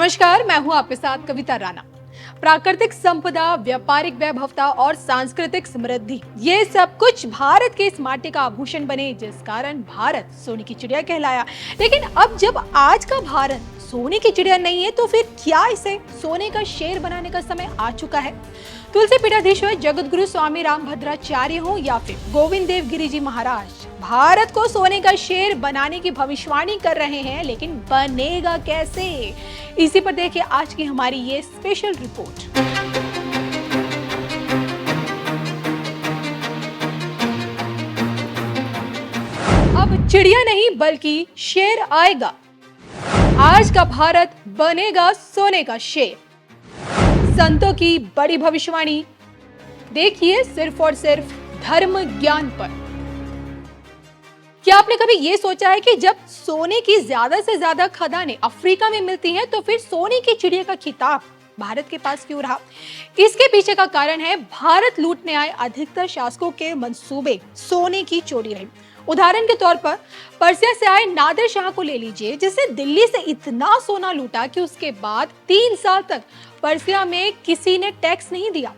नमस्कार, मैं हूं आपके साथ कविता राणा। प्राकृतिक संपदा, व्यापारिक वैभवता और सांस्कृतिक समृद्धि, ये सब कुछ भारत के इस माटी का आभूषण बने, जिस कारण भारत सोने की चिड़िया कहलाया। लेकिन अब जब आज का भारत सोने की चिड़िया नहीं है, तो फिर क्या इसे सोने का शेर बनाने का समय आ चुका है? तुलसी पीठाधीश्वर जगत गुरु स्वामी रामभद्राचार्य हो या फिर गोविंद देव गिरी जी महाराज, भारत को सोने का शेर बनाने की भविष्यवाणी कर रहे हैं, लेकिन बनेगा कैसे? इसी पर देखिए आज की हमारी ये स्पेशल रिपोर्ट। अब चिड़िया नहीं बल्कि शेर आएगा। आज का भारत बनेगा सोने का शेर। संतों की बड़ी भविष्यवाणी देखिए सिर्फ और सिर्फ धर्म ज्ञान पर। क्या आपने कभी ये सोचा है कि जब सोने की ज्यादा से ज्यादा खदानें अफ्रीका में मिलती हैं, तो फिर सोने की चिड़िया का खिताब भारत के पास क्यों रहा? इसके पीछे का कारण है भारत लूटने आए अधिकतर शासकों के मंसूबे सोने की चोरी रहे। उदाहरण के तौर पर पर्सिया से आए नादिर शाह को ले लीजिए, जिसे दिल्ली से इतना सोना लूटा कि उसके बाद 3 साल तक पर्सिया में किसी ने टैक्स नहीं दिया।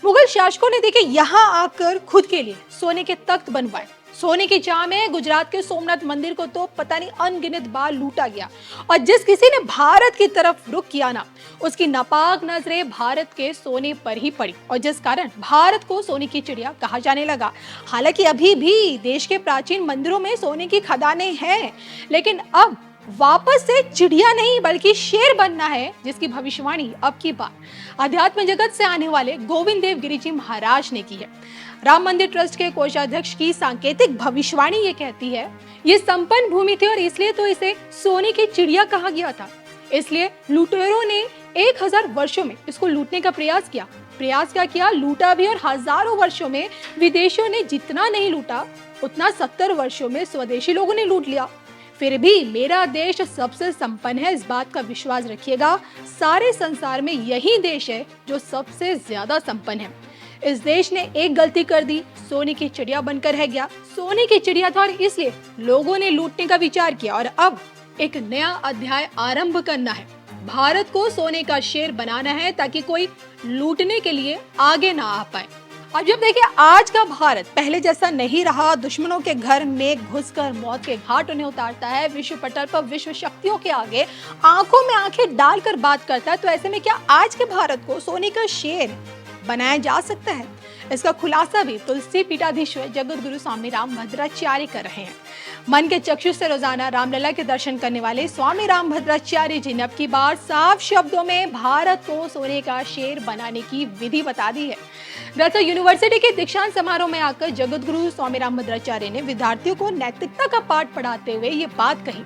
मुगल शासकों ने देखे यहाँ आकर खुद के लिए सोने के तख्त बनवाए। सोने की चाह में गुजरात के सोमनाथ मंदिर को तो पता नहीं अनगिनत बार लूटा गया, और जिस किसी ने भारत की तरफ रुख किया ना, उसकी नापाक नजरें भारत के सोने पर ही पड़ी, और जिस कारण भारत को सोने की चिड़िया कहा जाने लगा। हालांकि अभी भी देश के प्राचीन मंदिरों में सोने की खदानें हैं, लेकिन अब वापस से चिड़िया नहीं बल्कि शेर बनना है, जिसकी भविष्यवाणी अब की बार अध्यात्म जगत से आने वाले गोविंद देव गिरी जी महाराज ने की है। राम मंदिर ट्रस्ट के कोषाध्यक्ष की सांकेतिक भविष्यवाणी ये कहती है, ये संपन्न भूमि थी और इसलिए तो इसे सोने की चिड़िया कहा गया था। इसलिए लुटेरों ने 1000 वर्षों में इसको लूटने का प्रयास किया, लूटा भी, और हजारों वर्षों में विदेशियों ने जितना नहीं लूटा, उतना 70 वर्षों में स्वदेशी लोगों ने लूट लिया। फिर भी मेरा देश सबसे संपन्न है, इस बात का विश्वास रखिएगा। सारे संसार में यही देश है जो सबसे ज्यादा संपन्न है। इस देश ने एक गलती कर दी, सोने की चिड़िया बनकर रह गया। सोने की चिड़िया था और इसलिए लोगों ने लूटने का विचार किया, और अब एक नया अध्याय आरंभ करना है। भारत को सोने का शेर बनाना है ताकि कोई लूटने के लिए आगे ना आ पाए। अब जब देखिए आज का भारत पहले जैसा नहीं रहा, दुश्मनों के घर में घुसकर मौत के घाट उन्हें उतारता है, विश्व पटल पर विश्व शक्तियों के आगे आंखों में आंखें डालकर बात करता है, तो ऐसे में क्या आज के भारत को सोने का शेर बनाया जा सकता है? इसका खुलासा भी तुलसी पीठाधीश्वर जगत गुरु स्वामी रामभद्राचार्य कर रहे हैं। मन के चक्षु से रोजाना रामलला के दर्शन करने वाले स्वामी रामभद्राचार्य जी ने अब की बार साफ शब्दों में भारत को सोने का शेर बनाने की विधि बता दी है। दरअसल यूनिवर्सिटी के दीक्षांत समारोह में आकर जगत गुरु स्वामी रामभद्राचार्य ने विद्यार्थियों को नैतिकता का पाठ पढ़ाते हुए ये बात कही,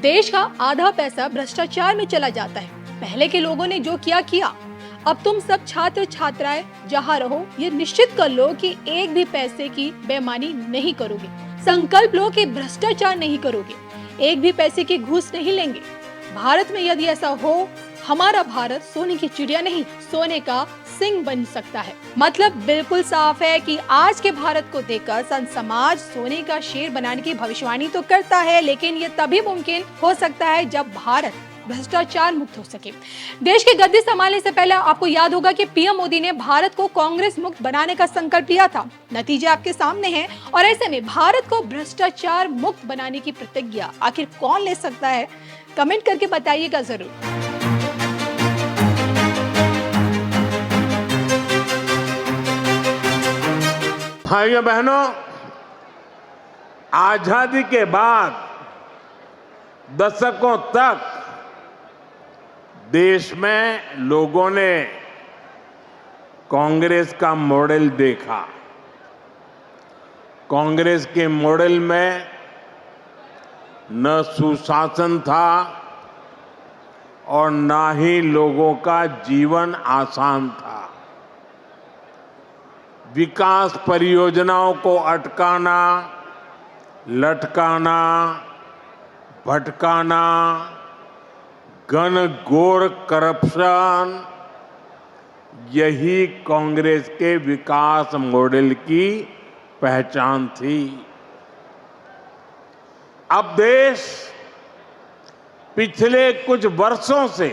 देश का आधा पैसा भ्रष्टाचार में चला जाता है। पहले के लोगों ने जो किया, अब तुम सब छात्र छात्राएं जहाँ रहो, ये निश्चित कर लो कि एक भी पैसे की बेईमानी नहीं करोगे। संकल्प लो कि भ्रष्टाचार नहीं करोगे, एक भी पैसे की घूस नहीं लेंगे। भारत में यदि ऐसा हो, हमारा भारत सोने की चिड़िया नहीं, सोने का सिंह बन सकता है। मतलब बिल्कुल साफ है कि आज के भारत को देखकर संत समाज सोने का शेर बनाने की भविष्यवाणी तो करता है, लेकिन ये तभी मुमकिन हो सकता है जब भारत भ्रष्टाचार मुक्त हो सके। देश की गद्दी संभालने से पहले आपको याद होगा कि पीएम मोदी ने भारत को कांग्रेस मुक्त बनाने का संकल्प लिया था। नतीजे आपके सामने हैं, और ऐसे में भारत को भ्रष्टाचार मुक्त बनाने की प्रतिज्ञा आखिर कौन ले सकता है? कमेंट करके बताइएगा जरूर। भाइयों बहनों, आजादी के बाद दशकों तक देश में लोगों ने कांग्रेस का मॉडल देखा। कांग्रेस के मॉडल में न सुशासन था और न ही लोगों का जीवन आसान था। विकास परियोजनाओं को अटकाना, लटकाना, भटकाना, घनघोर करप्शन, यही कांग्रेस के विकास मॉडल की पहचान थी। अब देश पिछले कुछ वर्षों से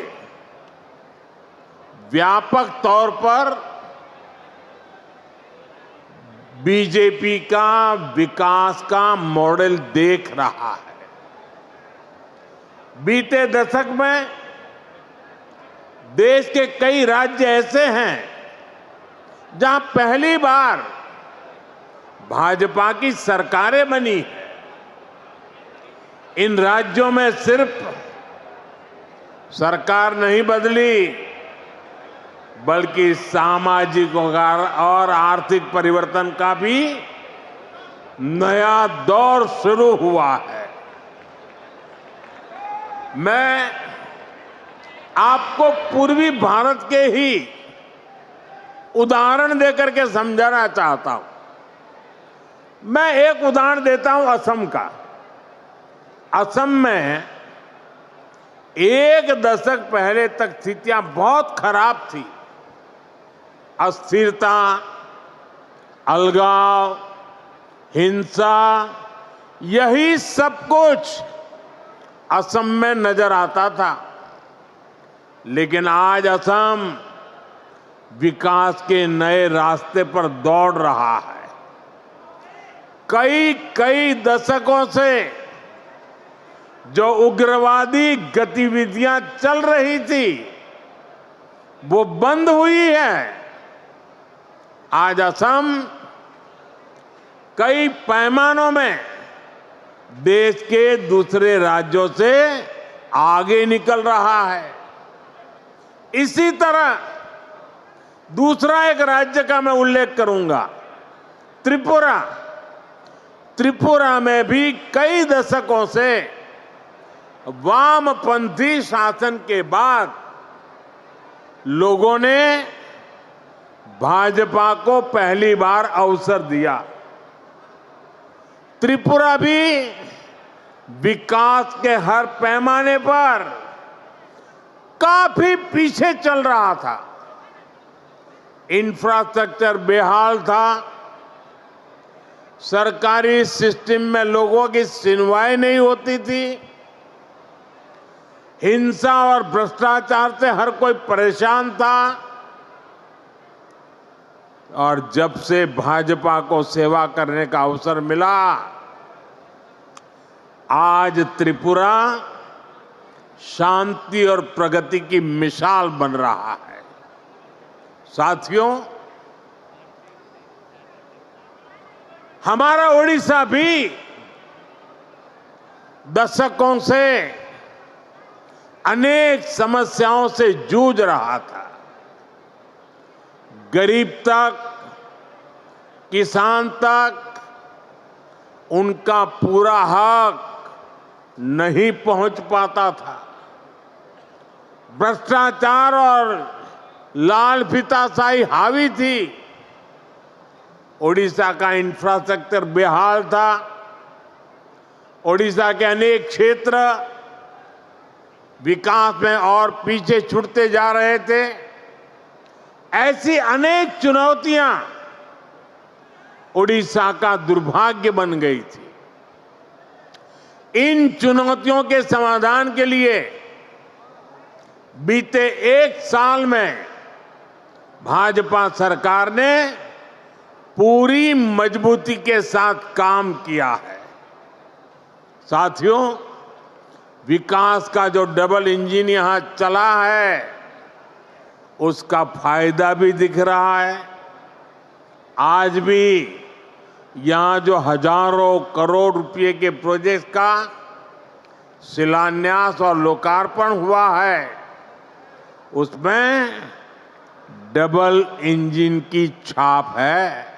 व्यापक तौर पर बीजेपी का विकास का मॉडल देख रहा है। बीते दशक में देश के कई राज्य ऐसे हैं जहां पहली बार भाजपा की सरकारें बनी है। इन राज्यों में सिर्फ सरकार नहीं बदली, बल्कि सामाजिक और आर्थिक परिवर्तन का भी नया दौर शुरू हुआ है। मैं आपको पूर्वी भारत के ही उदाहरण देकर के समझाना चाहता हूं। मैं एक उदाहरण देता हूं असम का। असम में एक दशक पहले तक स्थितियां बहुत खराब थी। अस्थिरता, अलगाव, हिंसा, यही सब कुछ असम में नजर आता था। लेकिन आज असम विकास के नए रास्ते पर दौड़ रहा है। कई दशकों से जो उग्रवादी गतिविधियां चल रही थी, वो बंद हुई है। आज असम कई पैमानों में देश के दूसरे राज्यों से आगे निकल रहा है। इसी तरह दूसरा एक राज्य का मैं उल्लेख करूंगा, त्रिपुरा। त्रिपुरा में भी कई दशकों से वामपंथी शासन के बाद लोगों ने भाजपा को पहली बार अवसर दिया। त्रिपुरा भी विकास के हर पैमाने पर काफी पीछे चल रहा था। इंफ्रास्ट्रक्चर बेहाल था, सरकारी सिस्टम में लोगों की सुनवाई नहीं होती थी, हिंसा और भ्रष्टाचार से हर कोई परेशान था। और जब से भाजपा को सेवा करने का अवसर मिला, आज त्रिपुरा शांति और प्रगति की मिसाल बन रहा है। साथियों, हमारा ओडिशा भी दशकों से अनेक समस्याओं से जूझ रहा था। गरीब तक, किसान तक उनका पूरा हक नहीं पहुंच पाता था। भ्रष्टाचार और लाल फीताशाही हावी थी। ओडिशा का इंफ्रास्ट्रक्चर बेहाल था। ओडिशा के अनेक क्षेत्र विकास में और पीछे छूटते जा रहे थे। ऐसी अनेक चुनौतियां ओडिशा का दुर्भाग्य बन गई थी। इन चुनौतियों के समाधान के लिए बीते एक साल में भाजपा सरकार ने पूरी मजबूती के साथ काम किया है। साथियों, विकास का जो डबल इंजन यहां चला है, उसका फायदा भी दिख रहा है। आज भी यहां जो हजारों करोड़ रुपए के प्रोजेक्ट का शिलान्यास और लोकार्पण हुआ है, उसमें डबल इंजन की छाप है।